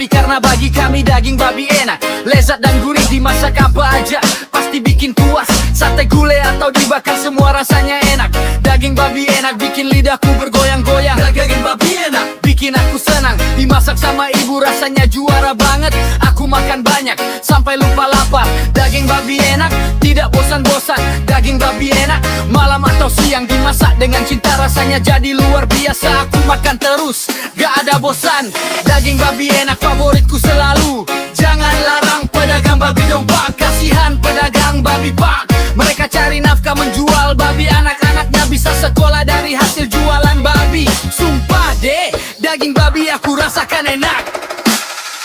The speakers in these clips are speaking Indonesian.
babi karena bagi kami daging babi enak. Lezat dan gurih dimasak apa aja pasti bikin puas. Sate gulai atau dibakar semua rasanya enak. Daging babi enak bikin lidahku bergoyang-goyang. Daging babi enak bikin aku senang. Dimasak sama ibu rasanya juara banget. Aku makan banyak sampai lupa lapar. Daging babi enak tidak bosan-bosan. Daging babi enak malam atau siang dimasak dengan cinta rasanya jadi luar biasa. Aku makan terus gak ada bosan. Daging babi enak favoritku selalu. Jangan larang pedagang babi dong pak. Kasihan pedagang babi pak. Mereka cari nafkah menjual babi. Anak-anaknya bisa sekolah dari hasil jualan babi. Sumpah deh, daging babi aku rasakan enak.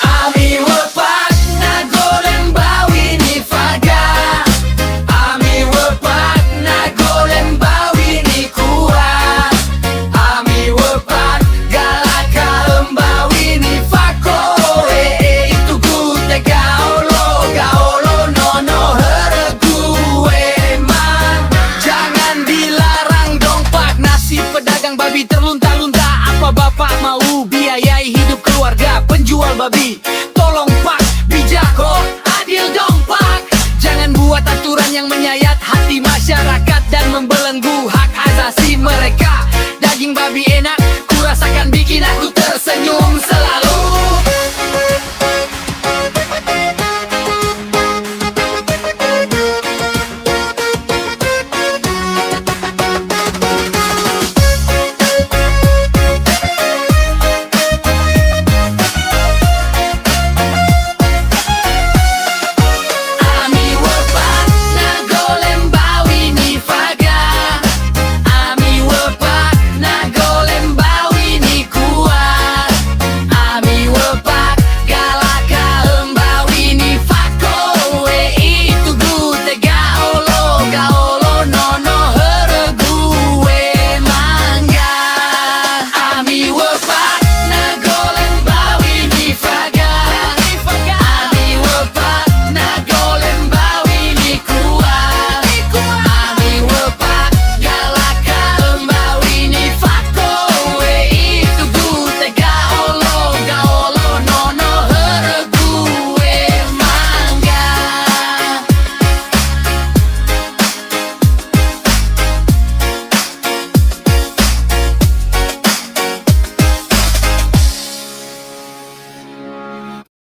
Ami wepak na golem bawi ni faga. Ami wepak na golem bawi ni kuat. Ami wepak galak kalem bawi ni fako. Itu gute gaolo gaolo nono heregu eman. Jangan dilarang dong pak. Nasib pedagang babi terlunta-lunta. Apa bapak mau biayai hidup keluarga penjual babi?